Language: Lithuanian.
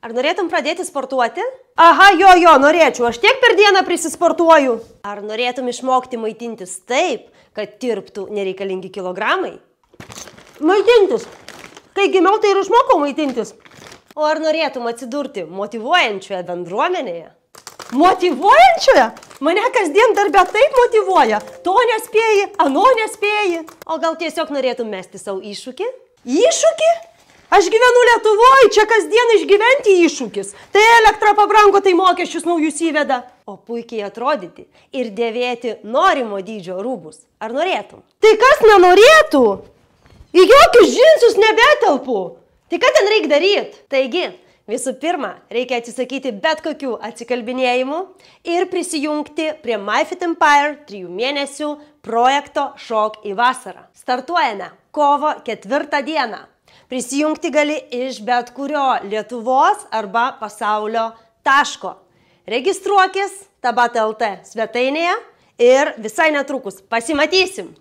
Ar norėtum pradėti sportuoti? Aha, jo, norėčiau. Aš tiek per dieną prisisportuoju. Ar norėtum išmokti maitintis taip, kad tirptų nereikalingi kilogramai? Maitintis. Kai gimiau, tai ir išmokau maitintis. O ar norėtum atsidurti motyvuojančioje bendruomenėje? Motyvuojančioje? Mane kasdien darbę taip motyvuoja. To nespėji, ano nespėji. O gal tiesiog norėtum mesti savo iššūkį? Iššūkį? Aš gyvenu Lietuvoje, čia kasdien išgyventi iššūkis. Tai elektra pabrango, tai mokesčius naujus įveda. O puikiai atrodyti ir dėvėti norimo dydžio rūbus. Ar norėtum? Tai kas nenorėtų? Į jokius džinsus nebetelpu. Tai ką ten reikia daryti? Taigi, visų pirma, reikia atsisakyti bet kokių atsikalbinėjimų ir prisijungti prie MyFit Empire 3 mėnesių projekto Šok į vasarą. Startuojame kovo 4 dieną. Prisijungti gali iš bet kurio Lietuvos arba pasaulio taško. Registruokis Tabat.lt svetainėje ir visai netrukus pasimatysim.